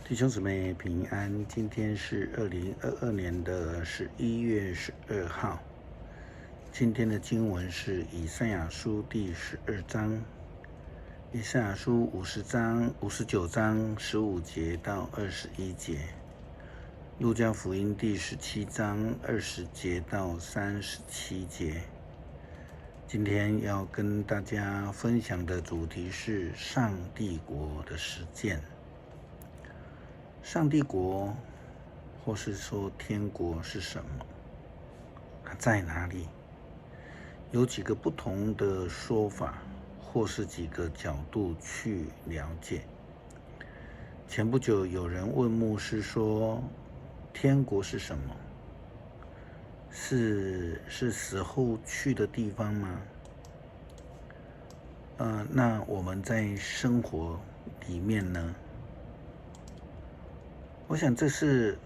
弟兄姊妹平安，今天是2022年的11月12号。今天的经文是以赛亚书第12章，以赛亚书59章15节到21节，路加福音第17章20节到37节。今天要跟大家分享的主题是上帝国的实践。上帝国，或是说天国是什么？它在哪里？有几个不同的说法，或是几个角度去了解。前不久有人问牧师说，天国是什么？是死后去的地方吗？那我们在生活里面呢？我想这是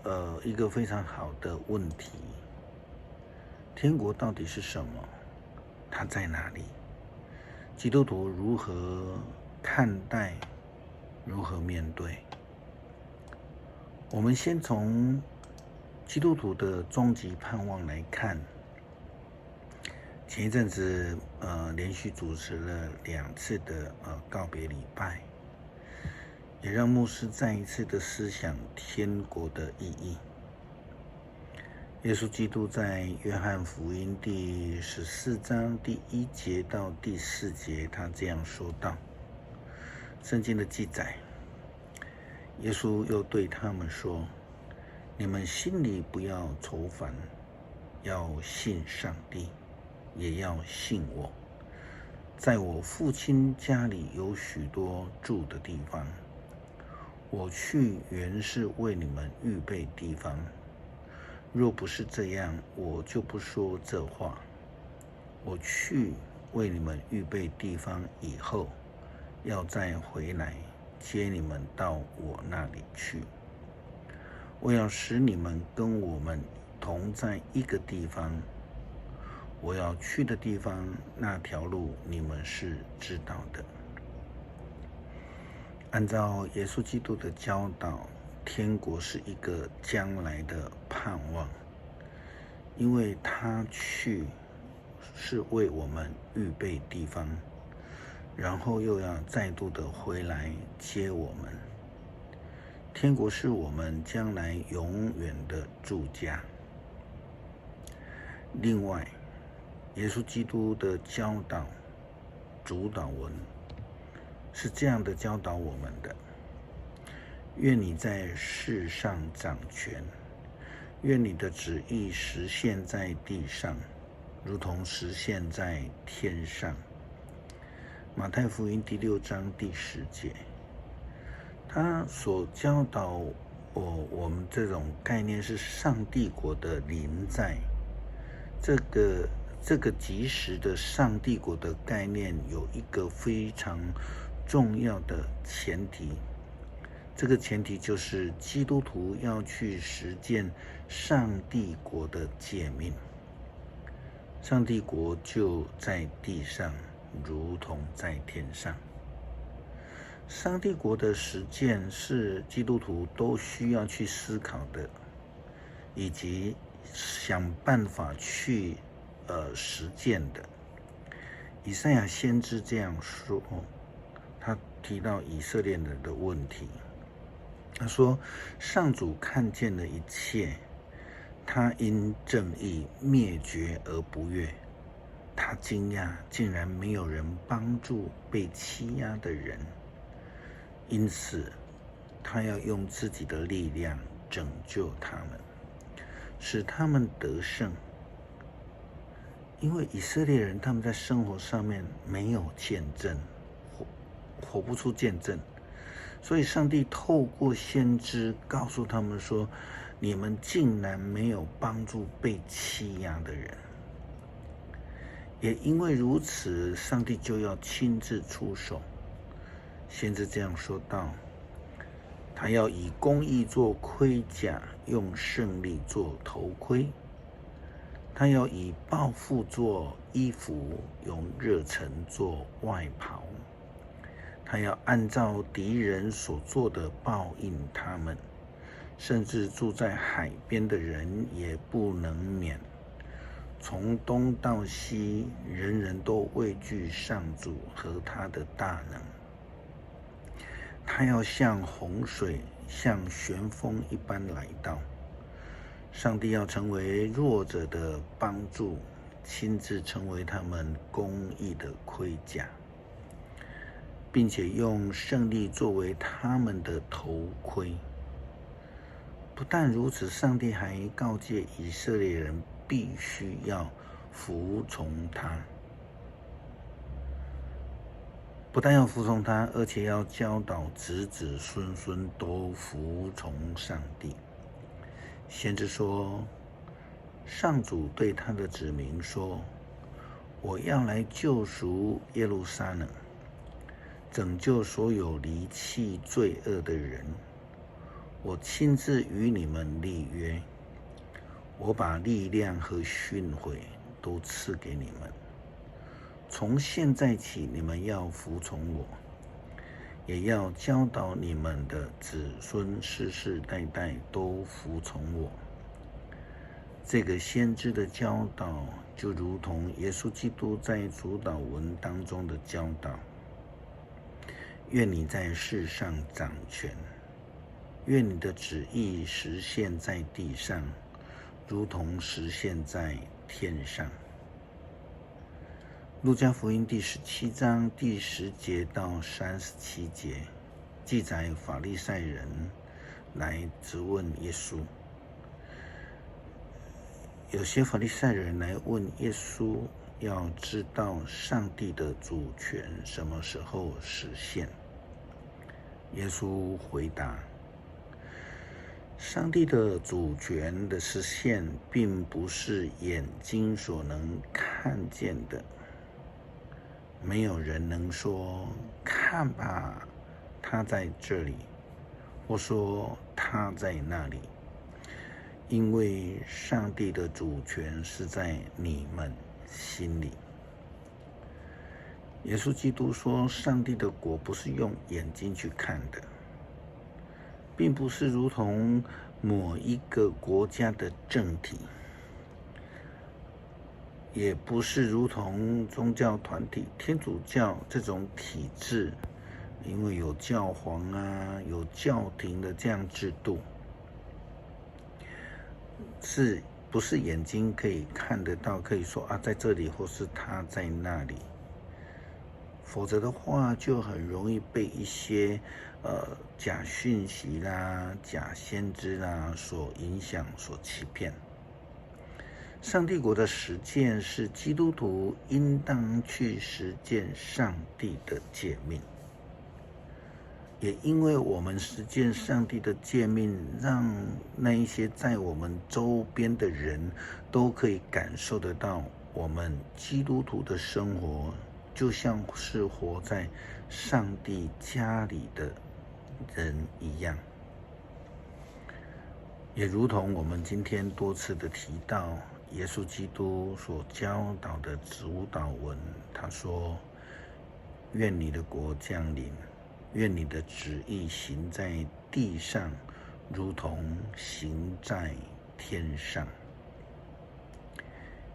一个非常好的问题。天国到底是什么？它在哪里？基督徒如何看待？如何面对？我们先从基督徒的终极盼望来看。前一阵子连续主持了2次的告别礼拜，也让牧师再一次的思想天国的意义。耶稣基督在约翰福音第14章第1节到第4节，他这样说道：圣经的记载，耶稣又对他们说，你们心里不要愁烦，要信上帝，也要信我。在我父亲家里有许多住的地方，我去原是为你们预备地方。若不是这样，我就不说这话。我去为你们预备地方以后，要再回来接你们到我那里去。我要使你们跟我们同在一个地方。我要去的地方，那条路你们是知道的。按照耶稣基督的教导，天国是一个将来的盼望，因为他去是为我们预备地方，然后又要再度的回来接我们。天国是我们将来永远的住家。另外，耶稣基督的教导主导文是这样的教导我们的：愿你在世上掌权，愿你的旨意实现在地上，如同实现在天上。马太福音第6章第10节，他所教导我们这种概念是上帝国的临在。这个即时的上帝国的概念有一个非常重要的前提，这个前提就是基督徒要去实践上帝国的诫命。上帝国就在地上，如同在天上。上帝国的实践是基督徒都需要去思考的，以及想办法去实践的。以赛亚先知这样说，他提到以色列人的问题。他说，上主看见了一切，他因正义灭绝而不悦。他惊讶，竟然没有人帮助被欺压的人，因此他要用自己的力量拯救他们，使他们得胜。因为以色列人他们在生活上面没有见证，活不出见证，所以上帝透过先知告诉他们说，你们竟然没有帮助被欺压的人。也因为如此，上帝就要亲自出手。先知这样说道，他要以公义做盔甲，用胜利做头盔。他要以报复做衣服，用热忱做外袍。他要按照敌人所做的报应他们，甚至住在海边的人也不能免。从东到西，人人都畏惧上主和他的大能。他要像洪水，像旋风一般来到。上帝要成为弱者的帮助，亲自成为他们公义的盔甲，并且用胜利作为他们的头盔。不但如此，上帝还告诫以色列人必须要服从他。不但要服从他，而且要教导子子孙孙都服从上帝。先知说，上主对他的子民说，我要来救赎耶路撒冷，拯救所有离弃罪恶的人。我亲自与你们立约，我把力量和训诲都赐给你们。从现在起，你们要服从我，也要教导你们的子孙世世代代都服从我。这个先知的教导，就如同耶稣基督在主祷文当中的教导：愿你在世上掌权，愿你的旨意实现在地上，如同实现在天上。路加福音第17章第10节到37节记载法利赛人来质问耶稣。有些法利赛人来问耶稣，要知道上帝的主权什么时候实现。耶稣回答，上帝的主权的实现并不是眼睛所能看见的。没有人能说看吧，他在这里，或说他在那里，因为上帝的主权是在你们心里。耶稣基督说，上帝的国不是用眼睛去看的，并不是如同某一个国家的政体，也不是如同宗教团体天主教这种体制，因为有教皇啊，有教廷的这样制度，是不是眼睛可以看得到，可以说啊在这里，或是他在那里？否则的话，就很容易被一些假讯息啦、假先知啦所影响、所欺骗。上帝国的实践是基督徒应当去实践上帝的诫命，也因为我们实践上帝的诫命，让那一些在我们周边的人都可以感受得到，我们基督徒的生活就像是活在上帝家里的人一样。也如同我们今天多次的提到，耶稣基督所教导的主祷文，他说，愿你的国降临，愿你的旨意行在地上，如同行在天上。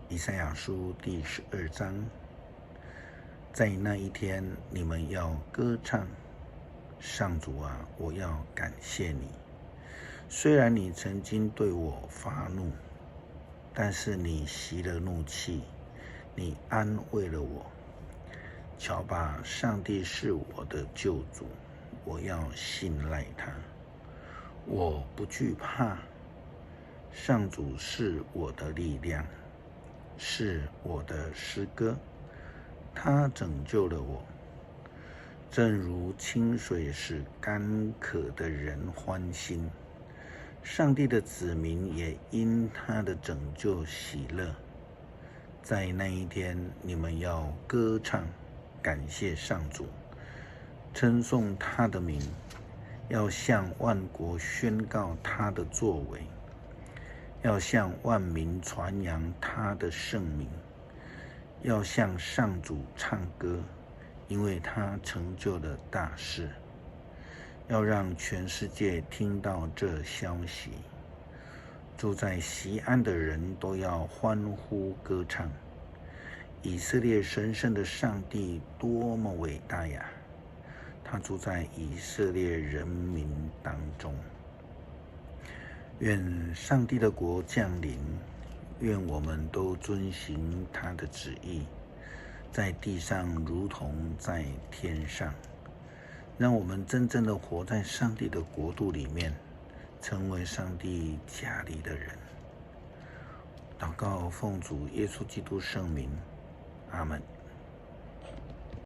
以赛亚书第12章，在那一天，你们要歌唱，上主啊，我要感谢你。虽然你曾经对我发怒，但是你息了怒气，你安慰了我。瞧吧，上帝是我的救主，我要信赖他，我不惧怕。上主是我的力量，是我的诗歌，他拯救了我。正如清水使干渴的人欢心，上帝的子民也因他的拯救喜乐。在那一天，你们要歌唱，感谢上主，称颂他的名，要向万国宣告他的作为，要向万民传扬他的圣名，要向上主唱歌，因为他成就了大事，要让全世界听到这消息。住在锡安的人都要欢呼歌唱。以色列神圣的上帝多么伟大呀！他住在以色列人民当中。愿上帝的国降临，愿我们都遵行他的旨意，在地上如同在天上。让我们真正的活在上帝的国度里面，成为上帝家里的人。祷告奉主耶稣基督圣名，阿们。